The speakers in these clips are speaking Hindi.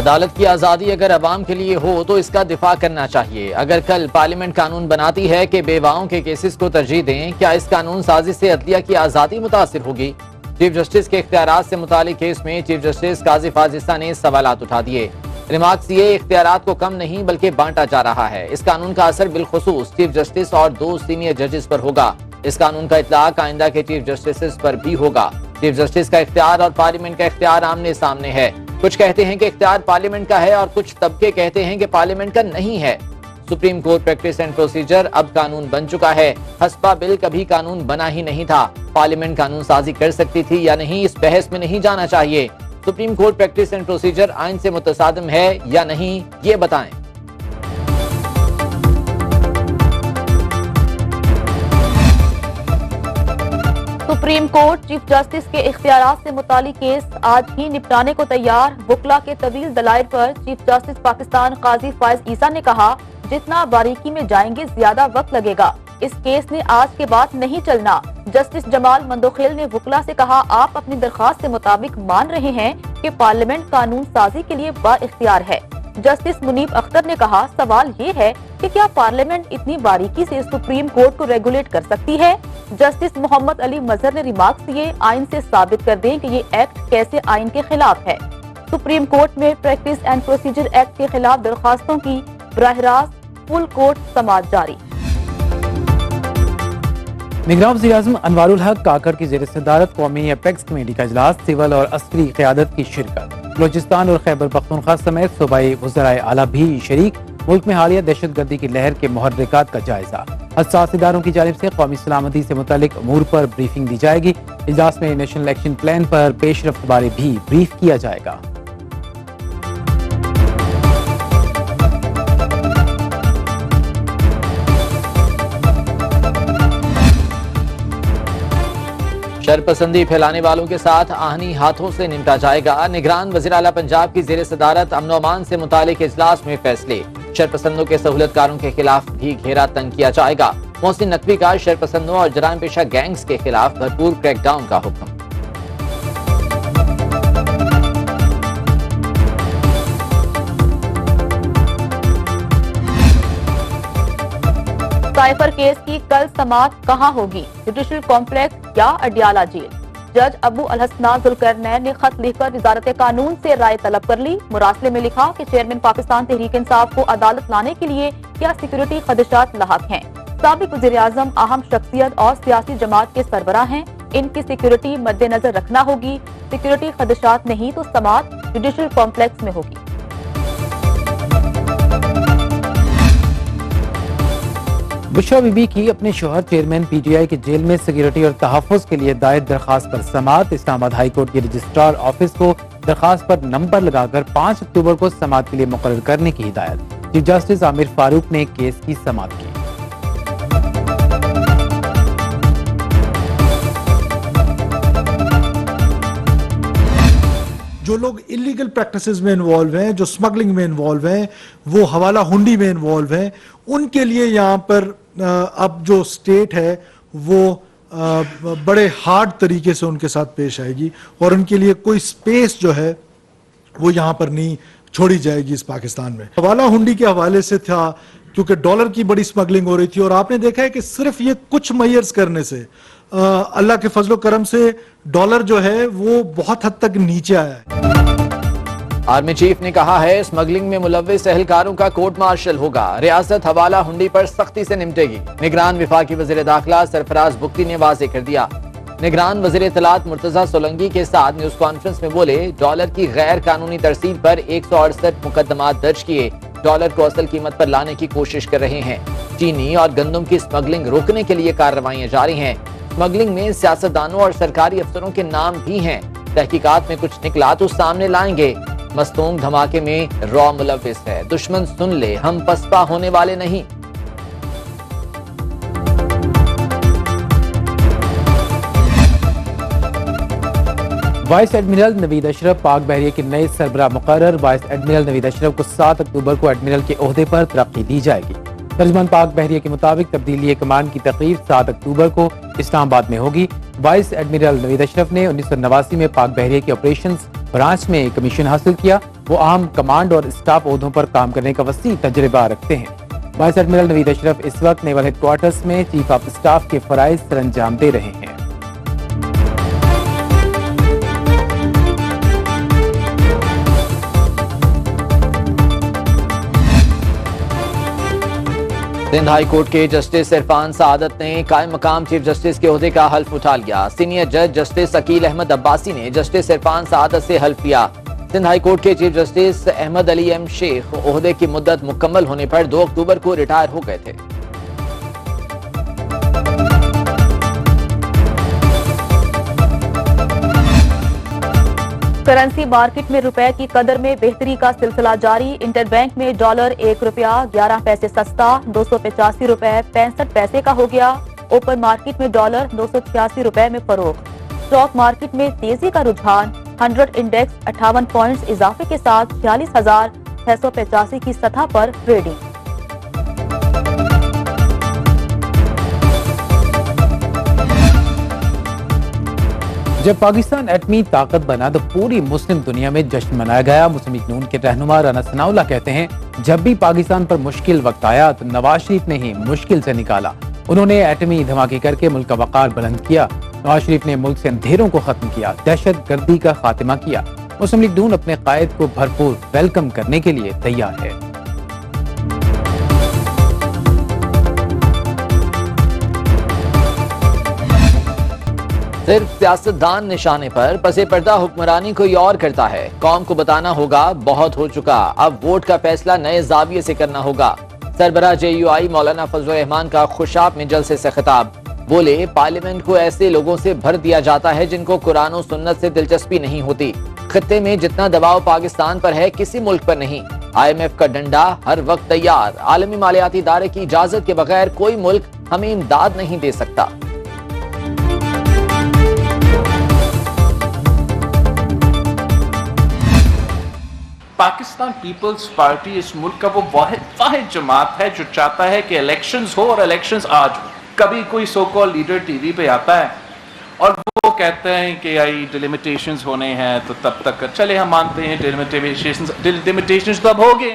अदालत की आज़ादी अगर अवाम के लिए हो तो इसका दिफा करना चाहिए। अगर कल पार्लियामेंट कानून बनाती है कि बेवाओं के केसेस को तरजीह दें, क्या इस कानून साजी से अदलिया की आज़ादी मुतासिर होगी? चीफ जस्टिस के इख्तियारात से मुतालिक केस में चीफ जस्टिस काजी फाजिस्ता ने सवालात उठा दिए। रिमार्क्स ये इख्तियारात को कम नहीं बल्कि बांटा जा रहा है। इस कानून का असर बिलखुसूस चीफ जस्टिस और 2 सीनियर जजेस पर होगा। इस कानून का इतलाक आइंदा के चीफ जस्टिस पर भी होगा। चीफ जस्टिस का इख्तियार और पार्लियामेंट का इख्तियार आमने सामने है। कुछ कहते हैं कि इख्तियार पार्लियामेंट का है और कुछ तबके कहते हैं कि पार्लियामेंट का नहीं है। Supreme court practice and procedure अब कानून बन चुका है। हस्पा बिल कभी कानून बना ही नहीं था। पार्लियामेंट कानून साजी कर सकती थी या नहीं, इस बहस में नहीं जाना चाहिए। Supreme court practice and procedure आइन से मुतसादिम है या नहीं, ये बताएं। सुप्रीम कोर्ट चीफ जस्टिस के इख्तियारात से मुतालिक केस आज ही निपटाने को तैयार। वकला के तवील दलाइल पर चीफ जस्टिस पाकिस्तान काजी फायज ईसा ने कहा, जितना बारीकी में जाएंगे ज्यादा वक्त लगेगा। इस केस ने आज के बाद नहीं चलना। जस्टिस जमाल मंदोखेल ने वकला से कहा, आप अपनी दरखास्त के मुताबिक मान रहे हैं कि पार्लियामेंट कानून साजी के लिए बाइख्तियार है। जस्टिस मुनीब अख्तर ने कहा, सवाल ये है कि क्या पार्लियामेंट इतनी बारीकी से सुप्रीम कोर्ट को रेगुलेट कर सकती है? जस्टिस मोहम्मद अली मजहर ने रिमार्क्स दिए, आइन से साबित कर दें कि ये एक्ट कैसे आइन के खिलाफ है। सुप्रीम कोर्ट में प्रैक्टिस एंड प्रोसीजर एक्ट के खिलाफ दरखास्तों की बराह रास्त फुल कोर्ट समाअत जारी। निगरान वज़ीर-ए-आज़म अनवारुल हक काकड़ की ज़ेर सदारत कौमी अपेक्स कमेटी का इजलास, सिविल और अस्करी क़यादत की शिरकत। बलोचिस्तान और खैबर पख्तूनख्वा समेत सूबाई वज़राए आला भी शरीक। मुल्क में हालिया दहशतगर्दी की लहर के मुहर्रिकात का जायजा। हसास इदारों की जानिब से कौमी सलामती से मुतालिक अमूर पर ब्रीफिंग दी जाएगी। इजलास में नेशनल एक्शन प्लान पर पेशरफ्त बारे भी ब्रीफ किया जाएगा। शरपसंदी फैलाने वालों के साथ आहनी हाथों से निपटा जाएगा। निगरान वज़ीर आला पंजाब की ज़ेर सदारत अमन अमान से मुतालिक इजलास में फैसले। शरपसंदों के सहूलतकारों के खिलाफ भी घेरा तंग किया जाएगा। मोहसिन नकवी का शरपसंदों और जराइम पेशा गैंग्स के खिलाफ भरपूर क्रैकडाउन का हुक्म। साइफर केस की कल समाअत कहां होगी? जुडिशल कॉम्प्लेक्स या अडियाला जेल? जज अबू अलहसना जुल्करनैन ने खत लिखकर वजारत कानून से राय तलब कर ली। मुरासले में लिखा कि चेयरमैन पाकिस्तान तहरीक इंसाफ को अदालत लाने के लिए क्या सिक्योरिटी खदशात लाहक हैं? साबिक वज़ीर आज़म अहम शख्सियत और सियासी जमात के सरबराह हैं, इनकी सिक्योरिटी मद्देनजर रखना होगी। सिक्योरिटी खदशात नहीं तो समाअत जुडिशल कॉम्प्लेक्स में होगी। बुशरा बीबी की अपने शोहर चेयरमैन पीटीआई के जेल में सिक्योरिटी और तहफ़्फ़ुज़ के लिए दायर दरखास्त पर समाअत। इस्लामाबाद हाई कोर्ट के रजिस्ट्रार ऑफिस को दरखास्त पर नंबर लगाकर 5 अक्टूबर को समाअत के लिए मुकर्रर करने की हिदायत। चीफ जस्टिस आमिर फारूक ने केस की समाअत की। जो लोग इलीगल प्रैक्टिसेस में इन्वॉल्व हैं, जो स्मगलिंग में इन्वॉल्व हैं, वो हवाला हुंडी में इन्वॉल्व हैं, उनके लिए यहाँ पर अब जो स्टेट है वो बड़े हार्ड तरीके से उनके साथ पेश आएगी और उनके लिए कोई स्पेस जो है वो यहाँ पर नहीं छोड़ी जाएगी इस पाकिस्तान में। हवाला हुंडी के हवाले से था क्योंकि डॉलर की बड़ी स्मगलिंग हो रही थी और आपने देखा है कि सिर्फ ये कुछ मेयर्स करने से अल्लाह के फजलो करम से डॉलर जो है वो बहुत हद तक नीचे आया है। आर्मी चीफ ने कहा है, स्मगलिंग में मुलव्विस एहलकारों का कोर्ट मार्शल होगा। रियासत हवाला हुंडी पर सख्ती से निपटेगी। निगरान विफाकी वज़ीर दाखिला सरफराज बुख्ती ने वाज़ेह कर दिया। निगरान वज़ीर इत्तलात मुर्तज़ा सोलंकी के साथ न्यूज कॉन्फ्रेंस में बोले, डॉलर की गैर कानूनी तरसील पर 168 मुकदमात दर्ज किए। डॉलर को असल कीमत पर लाने की कोशिश कर रहे हैं। चीनी और गंदम की स्मगलिंग रोकने के लिए कार्रवाइयां जारी हैं। स्मगलिंग में सियासतदानों और सरकारी अफसरों के नाम भी हैं। तहकीकात में कुछ निकला तो सामने लाएंगे। मस्तूंग धमाके में रॉ मुलव्विस है। दुश्मन सुन ले, हम पसपा होने वाले नहीं। वाइस एडमिरल नवीद अशरफ पाक बहरिया के नए सरबराह मुकर्रर। वाइस एडमिरल नवीद अशरफ को 7 अक्टूबर को एडमिरल के ओहदे पर तरक्की दी जाएगी। तर्जुमान पाक बहरिया के मुताबिक तब्दीली कमान की तकरीर 7 अक्टूबर को इस्लामाबाद में होगी। वाइस एडमिरल नवीद अशरफ ने 1989 में पाक बहरिया के ऑपरेशंस ब्रांच में कमीशन हासिल किया। वो अहम कमांड और स्टाफ ओहदों पर काम करने का वसी तजर्बा रखते हैं। वाइस एडमिरल नवीद अशरफ इस वक्त नेवल हेडक्वार्टर्स में चीफ ऑफ स्टाफ के फराइज सर अंजाम दे रहे हैं। सिंध हाई कोर्ट के जस्टिस इरफान सआदत ने कायम मकाम चीफ जस्टिस के ओहदे का हल्फ उठा लिया। सीनियर जज जस्टिस अकील अहमद अब्बासी ने जस्टिस इरफान सआदत से हल्फ लिया। सिंध हाई कोर्ट के chief justice Ahmed Ali M Shaikh ओहदे की मुद्दत मुकम्मल होने पर 2 अक्टूबर को रिटायर हो गए थे। करेंसी मार्केट में रुपए की कदर में बेहतरी का सिलसिला जारी। इंटरबैंक में डॉलर 1 रुपया 11 पैसे सस्ता 285 रुपए 65 पैसे का हो गया। ओपन मार्केट में डॉलर 286 रुपए में फरोख्त। स्टॉक मार्केट में तेजी का रुझान। 100 इंडेक्स 58 पॉइंट्स इजाफे के साथ 46,685 की सतह पर ट्रेडिंग। जब पाकिस्तान एटमी ताकत बना तो पूरी मुस्लिम दुनिया में जश्न मनाया गया। मुस्लिम लीग नून के रहनुमा राना सनाउल्लाह कहते हैं, जब भी पाकिस्तान पर मुश्किल वक्त आया तो नवाज शरीफ ने ही मुश्किल से निकाला। उन्होंने एटमी धमाके करके मुल्क का वकार बुलंद किया। नवाज शरीफ ने मुल्क से अंधेरों को खत्म किया, दहशत गर्दी का खात्मा किया। मुस्लिम लीग नून अपने कायद को भरपूर वेलकम करने के लिए तैयार है। सिर्फ सियासतदान निशाने पर पसे पर्दा हुक्मरानी कोई और करता है। कौम को बताना होगा बहुत हो चुका, अब वोट का फैसला नए जाविये से करना होगा। सरबराह JUI मौलाना फजल रहमान का खुशाब में जलसे से खिताब। बोले, पार्लियामेंट को ऐसे लोगों से भर दिया जाता है जिनको कुरान और सुन्नत से दिलचस्पी नहीं होती। खित्ते में जितना दबाव पाकिस्तान पर है किसी मुल्क पर नहीं। IMF का डंडा हर वक्त तैयार। आलमी मालियाती इदारे की इजाजत के बगैर कोई मुल्क हमें इमदाद नहीं दे सकता। पाकिस्तान पीपल्स पार्टी इस मुल्क का वो वाहिद जमात है जो चाहता है कि इलेक्शंस हो और इलेक्शंस आज हो। कभी कोई सो कॉल लीडर टीवी पे आता है और वो कहते हैं कि आई डिलिमिटेशंस होने हैं तो तब तक चले, हम मानते हैं डिलिमिटेशंस तब हो गए।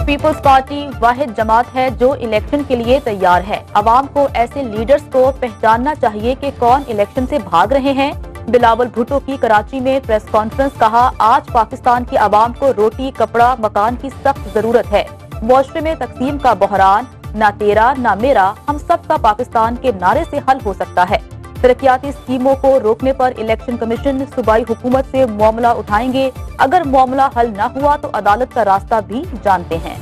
पीपल्स पार्टी वाहिद जमात है जो इलेक्शन के लिए तैयार है। अवाम को ऐसे लीडर्स को पहचानना चाहिए कि कौन इलेक्शन से भाग रहे हैं। बिलावल भुट्टो की कराची में प्रेस कॉन्फ्रेंस, कहा, आज पाकिस्तान की आवाम को रोटी, कपड़ा, मकान की सख्त जरूरत है। मुआशरे में तकसीम का बहरान, ना तेरा ना मेरा, हम सब का पाकिस्तान के नारे से हल हो सकता है। तरक्याती स्कीमों को रोकने पर इलेक्शन कमीशन सूबाई हुकूमत से मामला उठाएंगे। अगर मामला हल न हुआ तो अदालत का रास्ता भी जानते हैं।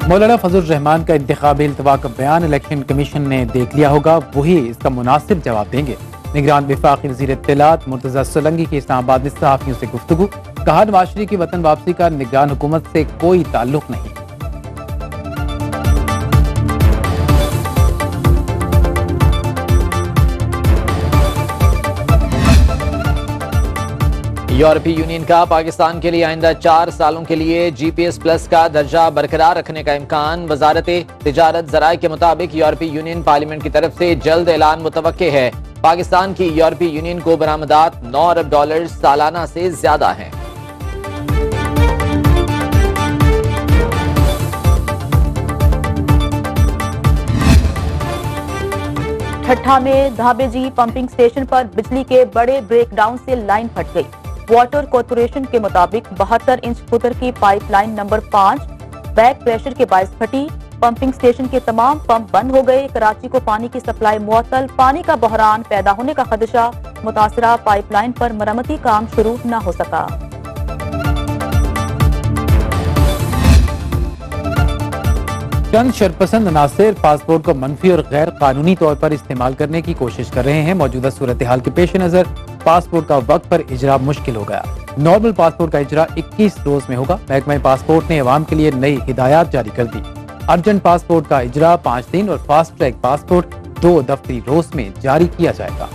मौलाना फजल रहमान का इंतखाबी इल्तवा का बयान इलेक्शन कमीशन ने देख लिया होगा, वही इसका मुनासिब जवाब देंगे। निगरान वफाकी वज़ीर इत्तलात मुर्तज़ा सोलंकी की इस्लामाबाद में सहाफ़ियों से गुफ्तगू, कहा, नवाज शरीफ की वतन वापसी का निगरान हुकूमत से कोई ताल्लुक नहीं। यूरोपीय यूनियन का पाकिस्तान के लिए आइंदा 4 सालों के लिए GPS प्लस का दर्जा बरकरार रखने का इम्कान। वजारत तिजारत ज़राए के मुताबिक यूरोपीय यूनियन पार्लियामेंट की तरफ से जल्द ऐलान मुतवक्के है। पाकिस्तान की यूरोपीय यूनियन को बरामदात $9 अरब सालाना से ज्यादा हैं। ठट्ठा में धाबेजी पंपिंग स्टेशन पर बिजली के बड़े ब्रेकडाउन से लाइन फट गई। वाटर कॉर्पोरेशन के मुताबिक 72 इंच फुटर की पाइपलाइन नंबर 5 बैक प्रेशर के बायस फटी। पंपिंग स्टेशन के तमाम पंप बंद हो गए। कराची को पानी की सप्लाई मुअत्तल, पानी का बहरान पैदा होने का खदशा। मुतासरा पाइपलाइन पर मरम्मती काम शुरू न हो सका। चंद शरपसंद अनासिर पासपोर्ट को मनफी और गैर कानूनी तौर पर इस्तेमाल करने की कोशिश कर रहे हैं। मौजूदा सूरत हाल के पेश नजर पासपोर्ट का वक्त पर इजरा मुश्किल हो गया। नॉर्मल पासपोर्ट का इजरा 21 रोज में होगा। महकमा पासपोर्ट ने अवाम के लिए नई हिदायत जारी कर दी। अर्जेंट पासपोर्ट का इजरा 5 दिन और फास्ट ट्रैक पासपोर्ट 2 दफ्तरी रोज में जारी किया जाएगा।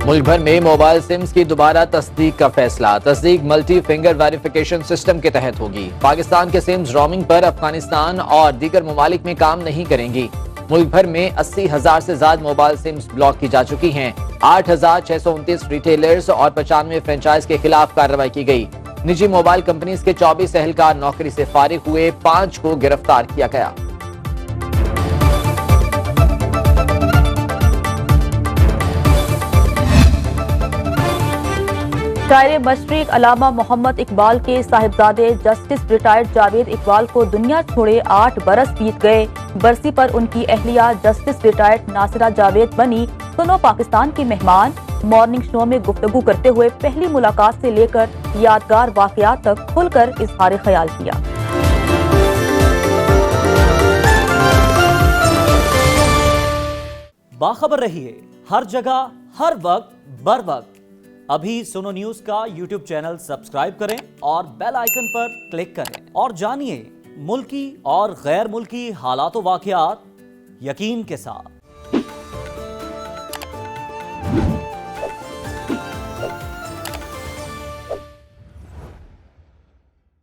मुल्क भर में मोबाइल सिम्स की दोबारा तस्दीक का फैसला। तस्दीक मल्टी फिंगर वेरिफिकेशन सिस्टम के तहत होगी। पाकिस्तान के सिम्स रोमिंग पर अफगानिस्तान और दीगर ममालिक में काम नहीं करेंगी। मुल्क भर में 80,000 से ज्यादा मोबाइल सिम्स ब्लॉक की जा चुकी हैं। 8,629 रिटेलर्स और 95 फ्रेंचाइज के खिलाफ कार्रवाई की गई। निजी मोबाइल कंपनीज के 24 एहलकार नौकरी से फारिग हुए, 5 को गिरफ्तार किया गया। शायर मशरिक अल्लामा मोहम्मद इकबाल के साहिबजादे जस्टिस रिटायर्ड जावेद इकबाल को दुनिया छोड़े 8 बरस बीत गए। बरसी पर उनकी अहलिया जस्टिस रिटायर्ड नासिरा जावेद बनी सुनो पाकिस्तान की मेहमान। मॉर्निंग शो में गुफ्तगू करते हुए पहली मुलाकात से लेकर यादगार वाकयात तक खुलकर इजहार ख्याल किया। बाखबर रहिए हर जगह हर वक्त बर वक्त। अभी सुनो न्यूज का यूट्यूब चैनल सब्सक्राइब करें और बेल आइकन पर क्लिक करें और जानिए मुल्की और गैर मुल्की हालात व वाकयात यकीन के साथ।